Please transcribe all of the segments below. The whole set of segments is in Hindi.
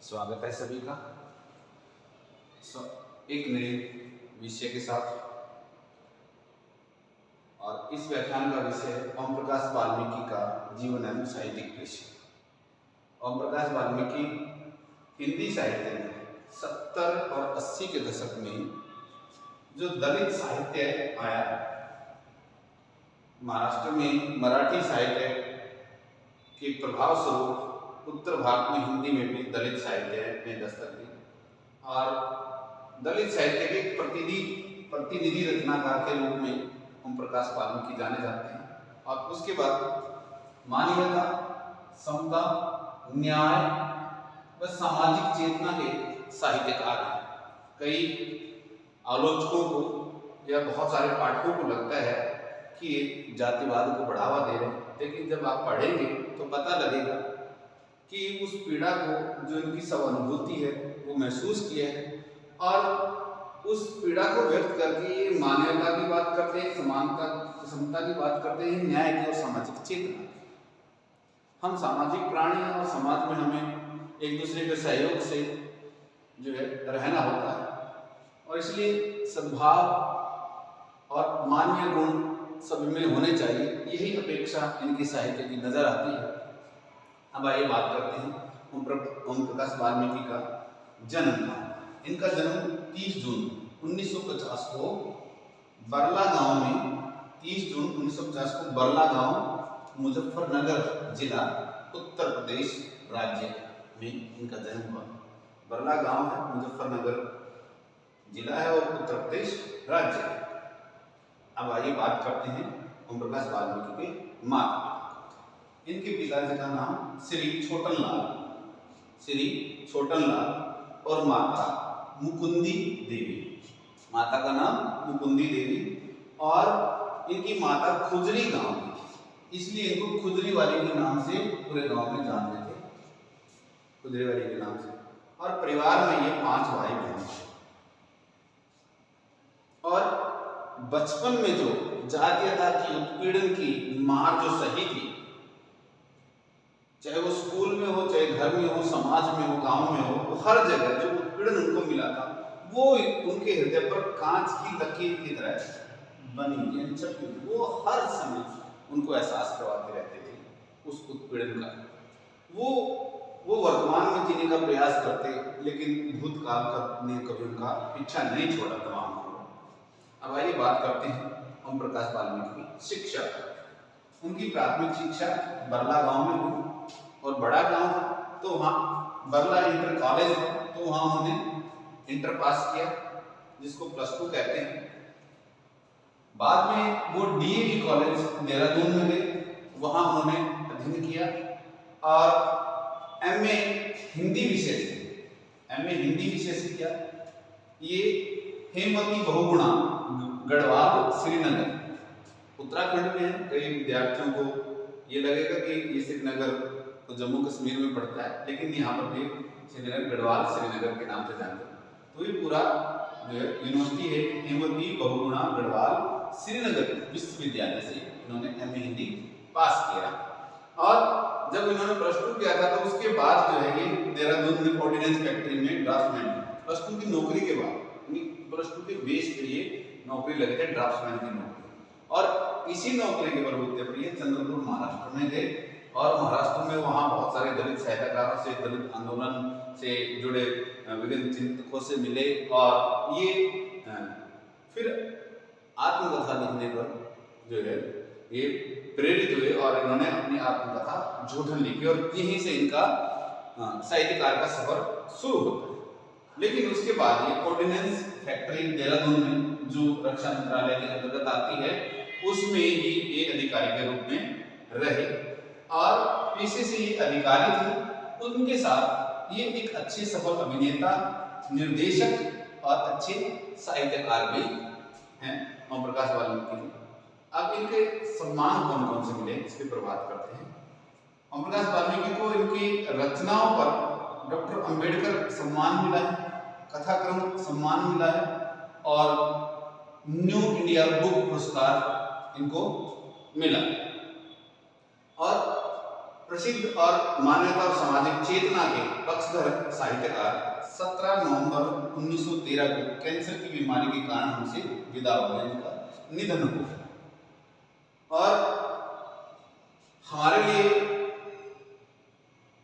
स्वागत है सभी का एक नए विषय के साथ। और इस व्याख्यान का विषय है ओम प्रकाश वाल्मीकि का जीवन एवं साहित्यिक दृश्य। ओम प्रकाश वाल्मीकि हिंदी साहित्य में 70 और 80 के दशक में जो दलित साहित्य आया, महाराष्ट्र में मराठी साहित्य के प्रभाव स्वरूप उत्तर भारत में हिंदी में भी दलित साहित्य ने दस्तक दी और दलित साहित्य के प्रतिनिधि रचनाकार के रूप में ओम प्रकाश वाल्मीकि जाने जाते हैं। और उसके बाद मानवीयता, समता, न्याय व सामाजिक चेतना के साहित्यकार हैं। कई आलोचकों को या बहुत सारे पाठकों को लगता है कि ये जातिवाद को बढ़ावा दे रहे हैं, लेकिन जब आप पढ़ेंगे तो पता लगेगा कि उस पीड़ा को जो इनकी सहानुभूति है वो महसूस किया है और उस पीड़ा को व्यक्त करके ये मानवता की बात करते हैं, समानता समता की बात करते हैं, न्याय की और सामाजिक चेतना। हम सामाजिक प्राणी हैं और समाज में हमें एक दूसरे के सहयोग से जो है रहना होता है और इसलिए सद्भाव और मानवीय गुण सभी में होने चाहिए, यही अपेक्षा इनकी साहित्य की नजर आती है। अब आइए बात करते हैं ओम प्रकाश वाल्मीकि का जन्म का। इनका जन्म 30 जून 1950 को बरला गांव में 30 जून 1950 को बरला गांव, मुजफ्फरनगर जिला, उत्तर प्रदेश राज्य में इनका जन्म हुआ। बरला गांव है, मुजफ्फरनगर जिला है और उत्तर प्रदेश राज्य है। अब आइए बात करते हैं ओम प्रकाश वाल्मीकि के माता। इनके पिताजी का नाम श्री छोटन लाल और माता मुकुंदी देवी। माता का नाम मुकुंदी देवी और इनकी माता खुजरी गांव की, इसलिए इनको खुजरी वाली के नाम से पूरे गांव में जानते थे, खुजरी वाली के नाम से। और परिवार में ये 5 भाई बहन थे। और बचपन में जो जातीयता की उत्पीड़न की मार जो सही थी, चाहे वो स्कूल में हो, चाहे घर में हो, समाज में हो, गांव में हो, वो हर जगह जो उत्पीड़न उनको मिला था वो उनके हृदय पर कांच की लकीर की तरह बनी यानी छपी। वो हर समय उनको एहसास करवाते रहते थे उस उत्पीड़न का। वो वर्तमान में जीने का प्रयास करते, लेकिन भूतकाल का ने कभी उनका पीछा नहीं छोड़ा तमाम लोगों। अब आइए बात करते हैं ओम प्रकाश वाल्मीकि की शिक्षा। उनकी प्राथमिक शिक्षा बरला गांव में हुई और बड़ा गांव था तो वहाँ बरला इंटर कॉलेज है तो वहाँ उन्होंने इंटर पास किया, जिसको +2 कहते हैं। बाद में वो डीएवी कॉलेज देहरादून में गए, वहाँ उन्होंने अध्ययन किया और एमए हिंदी विषय से किया। ये हेमवती बहुगुणा गढ़वाल श्रीनगर उत्तराखंड में है। कई विद्यार्थियों को ये लगेगा कि ये श्रीनगर तो जम्मू कश्मीर में पड़ता है, लेकिन यहाँ पर भी श्रीनगर गढ़वाल श्रीनगर के नाम से जानते हैं। तो ये पूरा जो है यूनिवर्सिटी है हेमवती बहुगुणा गढ़वाल श्रीनगर विश्वविद्यालय से इन्होंने एमए हिंदी पास किया। और जब इन्होंने +2 किया था तो उसके बाद जो है ये देहरादून में ऑर्डिनेंस फैक्ट्री में ड्राफ्टमैन, +2 की नौकरी के बाद, +2 के बेस पे ये नौकरी लगे थे, ड्राफ्टमैन की नौकरी। और इसी नौकरी के बलबूते पर ये चंद्रपुर महाराष्ट्र में गए और महाराष्ट्र में वहाँ बहुत सारे दलित साहित्यकारों से, दलित आंदोलन से जुड़े विभिन्न चिंतकों से मिले और ये फिर आत्मकथा लिखने पर जो है ये प्रेरित हुए और इन्होंने अपनी आत्मकथा जोधन लिखी और यहीं से इनका साहित्यकार का सफर शुरू होता है। लेकिन उसके बाद ये ऑर्डिनेंस फैक्ट्री देहरादून में जो रक्षा मंत्रालय के अंतर्गत आती है उसमें ही एक अधिकारी के रूप में रहे और पेशे से ये अधिकारी थे। उनके साथ ये एक अच्छे सफल अभिनेता, निर्देशक और अच्छे साहित्यकार भी हैं ओम प्रकाश वाल्मीकि। अब इनके सम्मान कौन कौन से मिले इसके पर बात करते हैं। ओम प्रकाश वाल्मीकि को इनकी रचनाओं पर डॉक्टर अंबेडकर सम्मान मिला है, कथाक्रम सम्मान मिला है और न्यू इंडिया बुक पुरस्कार इनको मिला। और प्रसिद्ध और मान्यता और सामाजिक चेतना के पक्षधर साहित्यकार 17 नवंबर 1913 को कैंसर की बीमारी के कारण हमसे विदा हो गए, इनका निधन हो गया। और हमारे लिए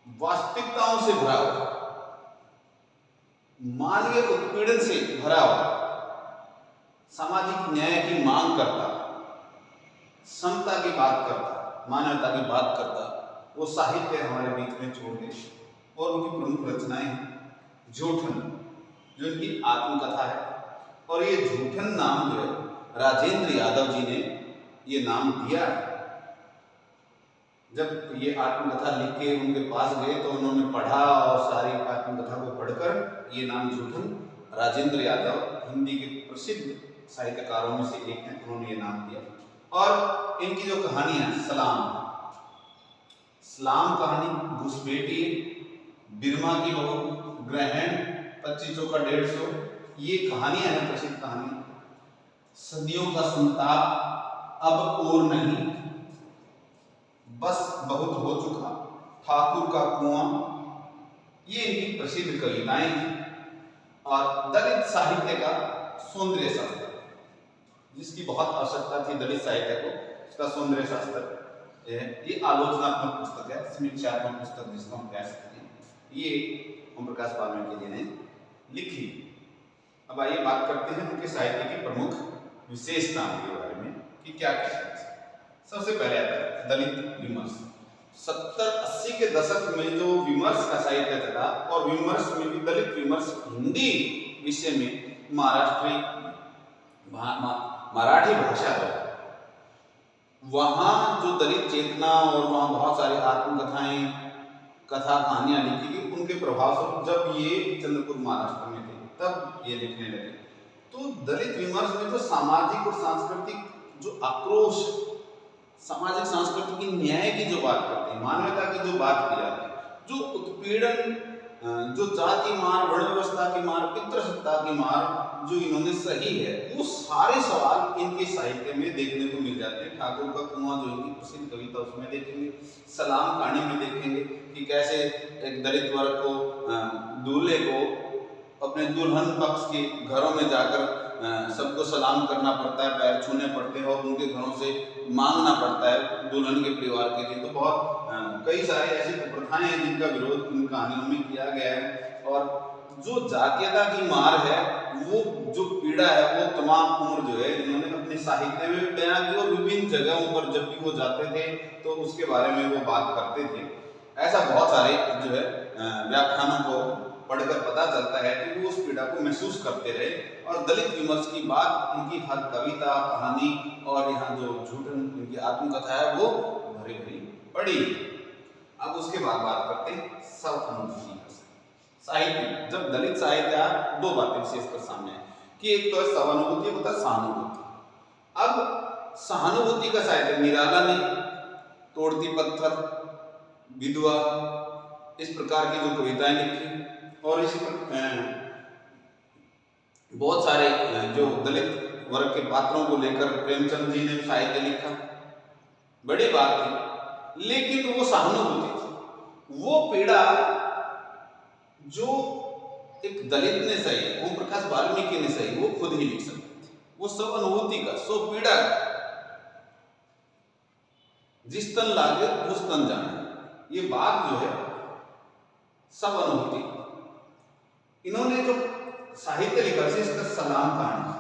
वास्तविकताओं से भरा हुआ, मानवीय उत्पीड़न से भरा हुआ, सामाजिक न्याय की मांग करता, समता की बात करता, मानवता की बात करता वो साहित्य हमारे बीच में छोड़ गए। और उनकी प्रमुख रचनाएं हैं झूठन, जो इनकी आत्मकथा है। और ये झूठन नाम जो है राजेंद्र यादव जी ने ये नाम दिया है। जब ये आत्मकथा लिख के उनके पास गए तो उन्होंने पढ़ा और सारी आत्मकथा को पढ़कर ये नाम झूठन, राजेंद्र यादव हिंदी के प्रसिद्ध साहित्यकारों में से एक हैं, उन्होंने ये नाम दिया। और इनकी जो कहानी है सलाम कहानी, घुसपैठी, बिरमा की बहू, ग्रहण, 25 चौका 150, ये कहानियां हैं प्रसिद्ध कहानी। सदियों का संताप अब और नहीं, बस बहुत हो चुका, ठाकुर का कुआं, ये इनकी प्रसिद्ध कविताएं हैं। और दलित साहित्य का सौंदर्य शास्त्र, जिसकी बहुत आवश्यकता थी दलित साहित्य को, इसका सौंदर्य शास्त्र ये आलोचनात्मक पुस्तक है, समीक्षात्मक पुस्तक जिसको हम कह सकते हैं, ये ओम प्रकाश वाल्मीकि जी ने लिखी। अब आइए बात करते हैं उनके साहित्य की प्रमुख विशेषताओं के बारे में कि क्या क्या है। सबसे पहले आता है दलित विमर्श। 70-80 के दशक में जो विमर्श का साहित्य चला, और विमर्श में भी दलित विमर्श हिंदी विषय में मराठी भाषा है, वहाँ जो दलित चेतना और वहाँ बहुत सारी आत्मकथाएं, कथा कहानियां लिखी गई, उनके प्रभाव से जब ये चंद्रपुर महाराष्ट्र में थे तब ये लिखने लगे। तो दलित विमर्श में जो सामाजिक और सांस्कृतिक जो आक्रोश, सामाजिक सांस्कृतिक न्याय की जो बात करते हैं, मानवता की जो बात की जाती है, जो उत्पीड़न, जो जाति मार, वर्ण व्यवस्था की मार, पितृसत्ता की मार जो इन्होंने सही है, वो सारे सवाल इनके साहित्य में देखने को मिल जाते हैं। ठाकुर का कुआं जो इनकी प्रसिद्ध कविता, उसमें देखेंगे। सलाम कहानी में देखेंगे कि कैसे एक दलित वर्ग को, दूल्हे को अपने दुल्हन पक्ष के घरों में जाकर सबको सलाम करना पड़ता है, पैर छूने पड़ते हैं और उनके घरों से मांगना पड़ता है दुल्हन के परिवार के लिए। तो बहुत कई सारी ऐसी प्रथाएं हैं जिनका विरोध इन कहानियों में किया गया है। और जो जातीयता की मार है, वो जो पीड़ा है, वो तमाम उम्र जो है इन्होंने अपने साहित्य में बयां की। और विभिन्न जगहों पर जब भी वो जाते थे तो उसके बारे में वो बात करते थे। ऐसा बहुत सारे जो है व्याख्यानों को पढ़कर पता चलता है कि वो उस पीड़ा को महसूस करते रहे। और दलित विमर्श की बात इनकी हर कविता, कहानी और यहाँ जो झूठन इनकी आत्मकथा है वो भरी भरी पड़ी। अब उसके बाद बात करते हैं सहानुभूति साहित्य। जब दलित साहित्य आया, दो बातें विशेषकर सामने है कि एक तो है सहानुभूति, एक होता है सहानुभूति। अब सहानुभूति का साहित्य निराला ने तोड़ती पत्थर, विधवा, इस प्रकार की जो कविताएं लिखी। और इसी बहुत सारे जो दलित वर्ग के पात्रों को लेकर प्रेमचंद जी ने साहित्य लिखा, बड़ी बात थी। लेकिन वो सहानुभूति थी, वो पीड़ा जो एक दलित ने सही, ओम प्रकाश वाल्मीकि ने सही, वो खुद ही लिख सकते थे। वो सब अनुभूति का, सो पीड़ा का, जिस तन लागे उस तन जाने, ये बात जो है सब अनुभूति। इन्होंने जो साहित्य लिखा है इसका सलाम कहानी,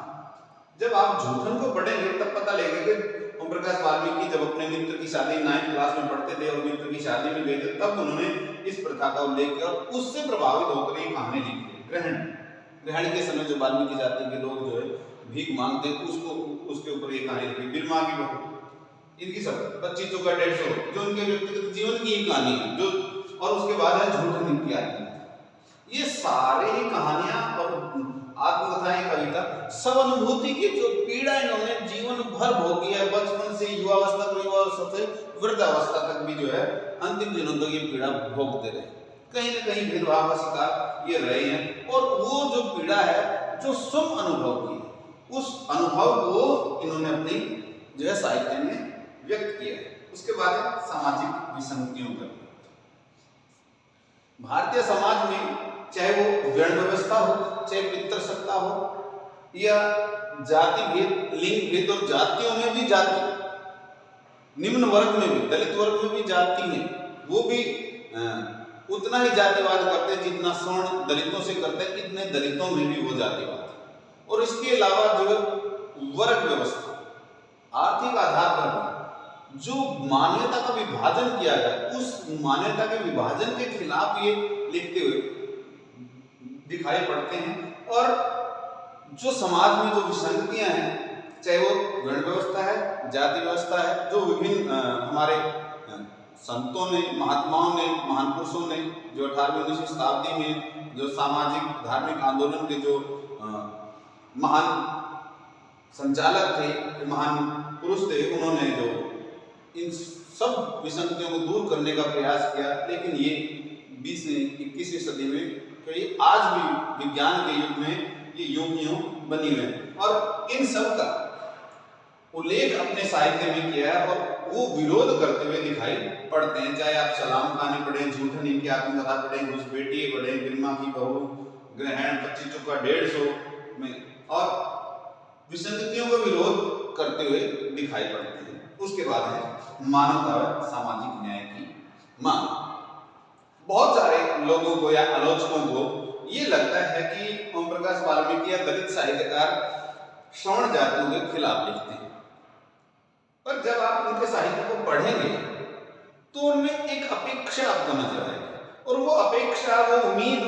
जब आप झूठन को पढ़ेंगे तब पता लगेगा कि ओम प्रकाश वाल्मीकि जब अपने मित्र की शादी 9th क्लास में पढ़ते थे और मित्र की शादी में गए थे, तब उन्होंने इस प्रथा का उल्लेख किया और उससे प्रभावित होकर ये कहानी लिखी। ग्रहण के समय जो वाल्मीकि जाति के लोग जो है भीख मांगते थे, उसके ऊपर ये कहानी लिखी। बिरमा की बहू, इनकी सब 25 चौका 150 जो उनके व्यक्तिगत जीवन की ही कहानी है, जो और उसके बाद है झूठन इनकी आत्मकथा। ये सारे ही कहानियां और आत्मकथाएं, कविता सब अनुभूति की जो पीड़ा इन्होंने जीवन भर भोगी है, बचपन से युवावस्था तक, युवावस्था से वृद्धावस्था तक भी जो है अंतिम दिनों तक ये पीड़ा भोगते रहे। कहीं ना कहीं भेदभाव का शिकार ये रहे हैं। और वो जो पीड़ा है जो स्वयं अनुभव की, उस अनुभव को इन्होंने अपनी जो है साहित्य में व्यक्त किया है। उसके बाद सामाजिक विसंगतियों का भारतीय समाज में चाहे वो वर्ण व्यवस्था हो, चाहे पितृसत्ता हो, या जाति भेद, लिंग भेद, और जातियों में भी जाति, निम्न वर्ग में भी, दलित वर्ग में भी जाति है, वो भी उतना ही जातिवाद करते हैं जितना सवर्ण दलितों से करते हैं, इतने दलितों में भी वो जातिवाद है। और इसके अलावा जो वर्ग व्यवस्था, आर्थिक आधार पर जो मान्यता का विभाजन किया गया, उस मान्यता के विभाजन के खिलाफ ये लिखते हुए दिखाई पड़ते हैं। और जो समाज में जो विसंगतियां हैं, चाहे वो वर्ण व्यवस्था है, जाति व्यवस्था है, जो विभिन्न हमारे संतों ने, महात्माओं ने, महान पुरुषों ने जो 18वीं-19वीं शताब्दी में जो सामाजिक धार्मिक आंदोलन के जो महान संचालक थे, महान पुरुष थे, उन्होंने जो इन सब विसंगतियों को दूर करने का प्रयास किया। लेकिन ये 20वीं-21वीं सदी में, तो आज भी विज्ञान के युग में ये यूं की यूं बनी हुई है, और इन सब का उल्लेख अपने साहित्य में किया है, और वो विरोध करते हुए दिखाई पड़ते हैं। चाहे आप सलाम कहानी पढ़ें, झूठन इनकी आत्मकथा पढ़ें, घुसपैठिये पढ़ें, बिरमा की बहू, ग्रहण, 25 चौका 150 में, और विसंगतियों का विरोध करते हुए दिखाई पड़ते हैं। उसके बाद है मानवता व सामाजिक न्याय की मांग। बहुत सारे लोगों को या आलोचकों को ये लगता है कि ओम प्रकाश वाल्मीकि या दलित साहित्यकार सवर्ण जातियों के खिलाफ लिखते हैं, पर जब आप उनके साहित्य को पढ़ेंगे तो उनमें एक अपेक्षा आपको नजर आएगी, और वो अपेक्षा, वो उम्मीद,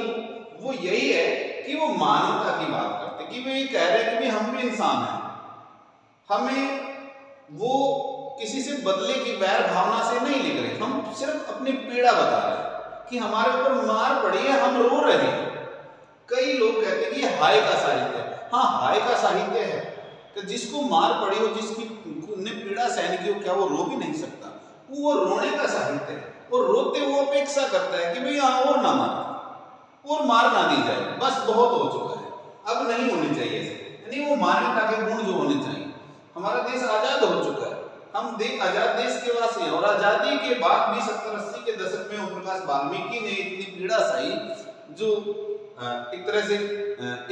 वो यही है कि वो मानवता की बात करते, कि वो ये कह रहे हैं कि हम भी इंसान हैं, हमें वो किसी से बदले की वैर भावना से नहीं लिख रहे, हम सिर्फ अपनी पीड़ा बता रहे हैं कि हमारे ऊपर मार पड़ी है, हम रो रहे हैं। कई लोग कहते हैं कि ये हाय का साहित्य है। हाँ, हाय का साहित्य है कि जिसको मार पड़ी हो, जिसकी ने पीड़ा सहन की हो, क्या वो रो भी नहीं सकता? वो रोने का साहित्य है, और रोते वो अपेक्षा करता है कि भाई यहाँ और ना मार, और मार ना दी जाए, बस बहुत हो चुका है, अब नहीं होनी चाहिए ऐसे। यानी वो मानवता के गुण जो होने चाहिए। हमारा देश आजाद हो चुका है, हम आजाद देश के वासी हैं, और आजादी के बाद भी 70-80 के दशक में ओम प्रकाश वाल्मीकि ने इतनी पीड़ा सही, जो एक तरह से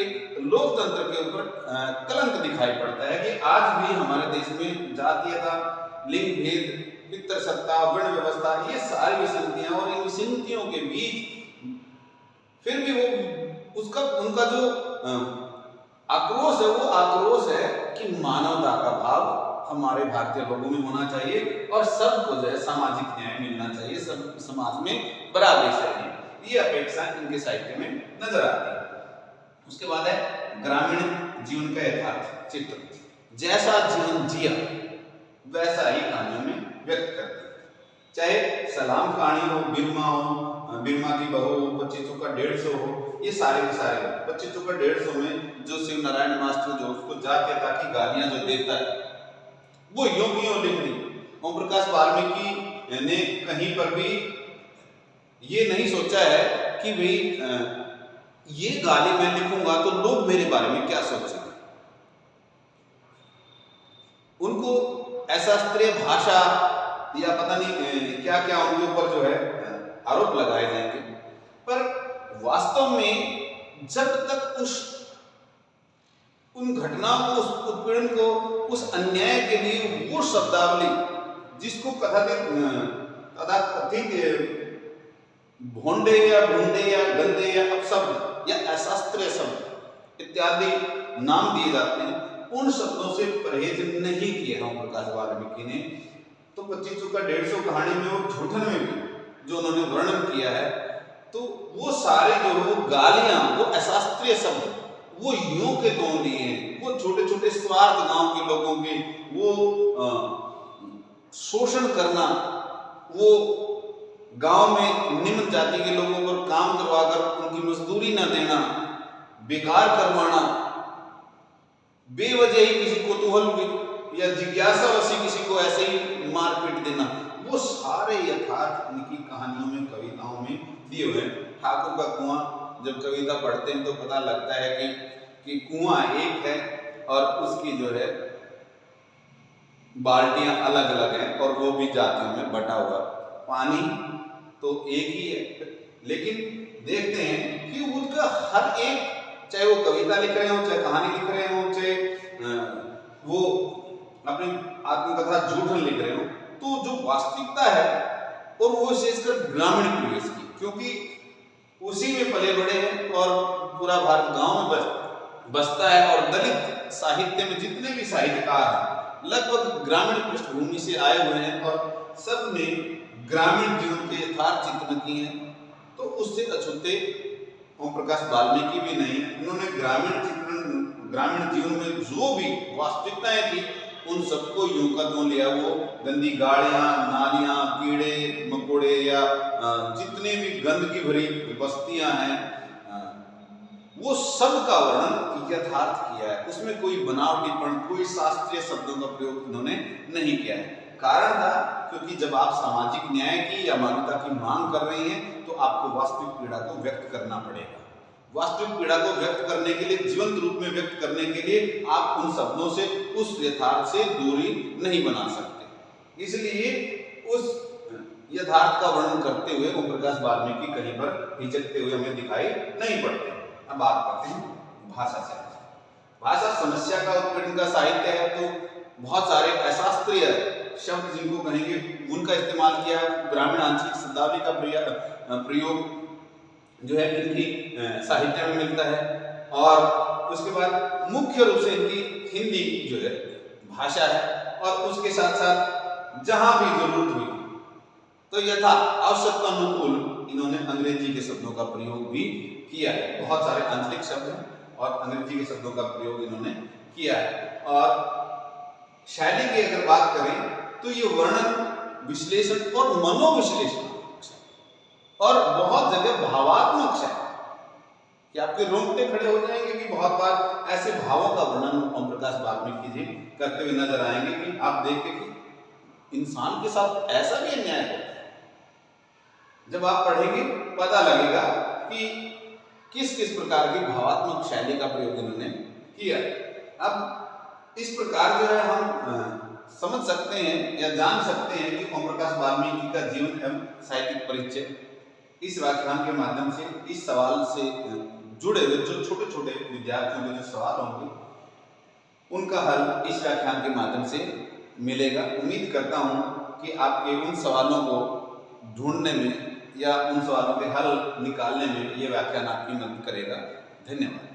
एक लोकतंत्र के ऊपर कलंक दिखाई पड़ता है कि आज भी हमारे देश में जातीयता, लिंग भेद, पितृसत्ता, वर्ण व्यवस्था, ये सारी विसंगतियां, और इन विसंगतियों के बीच फिर भी वो उसका उनका जो आक्रोश है, वो आक्रोश है कि मानवता का भाव हमारे भारतीय लोगों में होना चाहिए, और सबको जो है सामाजिक न्याय मिलना चाहिए, सब समाज में बराबरी चाहिए। ये अपेक्षा इनके साहित्य में नजर आती है। उसके बाद है ग्रामीण जीवन का यथार्थ चित्र, जैसा जीवन जिया वैसा ही कहानियों में व्यक्त करते हैं। चाहे सलाम कहानी हो, बिरमा हो, बिरमा की बहू, 25 चौका 150 हो, ये सारे के सारे 25 चौका 150 में जो शिव नारायण मास्टर जो उसको जाके ताकि गालियां जो देता है, वो यूं की यूं लिख दी। ओम प्रकाश वाल्मीकि ने कहीं पर भी ये नहीं सोचा है कि भाई ये गाली मैं लिखूंगा तो लोग मेरे बारे में क्या सोचेंगे। उनको अशास्त्रीय भाषा या पता नहीं क्या क्या उनके ऊपर जो है आरोप लगाए जाएंगे, पर वास्तव में जब तक उन घटनाओं को, उस उत्पीड़न को, उस अन्याय के लिए वो शब्दावली जिसको कथित भोंडे या भूंडे या गंदे या अपशब्द या अशास्त्रीय शब्द इत्यादि नाम दिए जाते हैं, उन शब्दों से परहेज नहीं किया ओम प्रकाश वाल्मीकि ने। तो 25 चौका 150 कहानी में और झूठन में भी जो उन्होंने वर्णन किया है, तो वो सारे जो वो गालियां, वो अशास्त्रीय शब्द, वो यूं के तोड़ दिए हैं, वो छोटे छोटे स्वार्थ गांव के लोगों के वो शोषण करना, वो गांव में निम्न जाति के लोगों पर काम करवाकर उनकी मजदूरी न देना, बेकार करवाना, बेवजह ही किसी कोतूहल या जिज्ञासा वशी किसी को ऐसे ही मारपीट देना, वो सारे यथार्थ इनकी कहानियों में, कविताओं में दिए हुए हैं। ठाकुर का कुआं जब कविता पढ़ते हैं तो पता लगता है कि कुआं एक है और उसकी जो है बाल्टियां अलग अलग हैं, और वो भी जातियों में बटा हुआ। पानी तो एक ही है, लेकिन देखते हैं कि उनका हर एक, चाहे वो कविता लिख रहे हो, चाहे कहानी लिख रहे हो, चाहे वो अपनी आत्मकथा झूठन लिख रहे हो, तो जो वास्तविकता है और वो विशेषकर ग्रामीण परिवेश की, क्योंकि उसी में पले बड़े हैं और पूरा भारत गांव में बसता है, और दलित साहित्य में जितने भी साहित्यकार हैं लगभग ग्रामीण पृष्ठभूमि से आए हुए हैं और सब ने ग्रामीण जीवन के यथार्थ चित्रण किए हैं। तो उससे अछूते ओम प्रकाश वाल्मीकि भी नहीं, उन्होंने ग्रामीण चित्रण, ग्रामीण जीवन में जो भी वास्तविकताएं थी उन सबको यूं का त्यों लिया। वो गंदी गाड़ियां, नालियां, कीड़े मकोड़े या जितने भी गंदगी भरी बस्तियां हैं, वो सब का वर्णन यथार्थ किया है। उसमें कोई बनावटीपन, कोई शास्त्रीय शब्दों का प्रयोग इन्होंने नहीं किया है। कारण था क्योंकि जब आप सामाजिक न्याय की या मानवता की मांग कर रही हैं तो आपको वास्तविक पीड़ा को व्यक्त करना पड़ेगा। वास्तविक पीड़ा को व्यक्त करने के लिए, जीवंत रूप में व्यक्त करने के लिए आप उन शब्दों से, उस यथार्थ से दूरी नहीं बना सकते। इसलिए उस यथार्थ का वर्णन करते हुए ओम प्रकाश वाल्मीकि कहीं पर हिचकते हुए हमें दिखाई नहीं पड़ते। अब बात करते हैं भाषा से। भाषा समस्या का उत्पीड़न का साहित्य है, तो बहुत सारे अशास्त्रीय शब्द जिनको कहेंगे उनका इस्तेमाल किया। ग्रामीण आंचलिक शब्दावली का प्रयोग जो है इनकी साहित्य में मिलता है, और उसके बाद मुख्य रूप से इनकी हिंदी जो है भाषा है, और उसके साथ साथ जहां भी जरूरत हुई तो यथा आवश्यकता अनुकूल इन्होंने अंग्रेजी के शब्दों का प्रयोग भी किया है। बहुत सारे आंचलिक शब्द हैं और अंग्रेजी के शब्दों का प्रयोग इन्होंने किया है। और शैली की अगर बात करें तो ये वर्णन, विश्लेषण और मनोविश्लेषण और बहुत जगह भावात्मक है कि आपके रोंगटे खड़े हो जाएंगे कि बहुत बार ऐसे भावों का वर्णन ओम प्रकाश वाल्मीकि जी करते हुए नजर आएंगे कि आप देखें कि इंसान के साथ ऐसा भी अन्याय होता है। जब आप पढ़ेंगे पता लगेगा कि किस किस प्रकार की भावात्मक शैली का प्रयोग इन्होंने किया। अब इस प्रकार जो है हम समझ सकते हैं या जान सकते हैं कि ओम प्रकाश वाल्मीकि का जीवन एवं साहित्यिक परिचय इस व्याख्यान के माध्यम से, इस सवाल से जुड़े हुए जो छोटे छोटे विद्यार्थियों के जो सवाल होंगे उनका हल इस व्याख्यान के माध्यम से मिलेगा। उम्मीद करता हूं कि आपके उन सवालों को ढूंढने में या उन सवालों के हल निकालने में ये व्याख्यान आपकी मदद करेगा। धन्यवाद।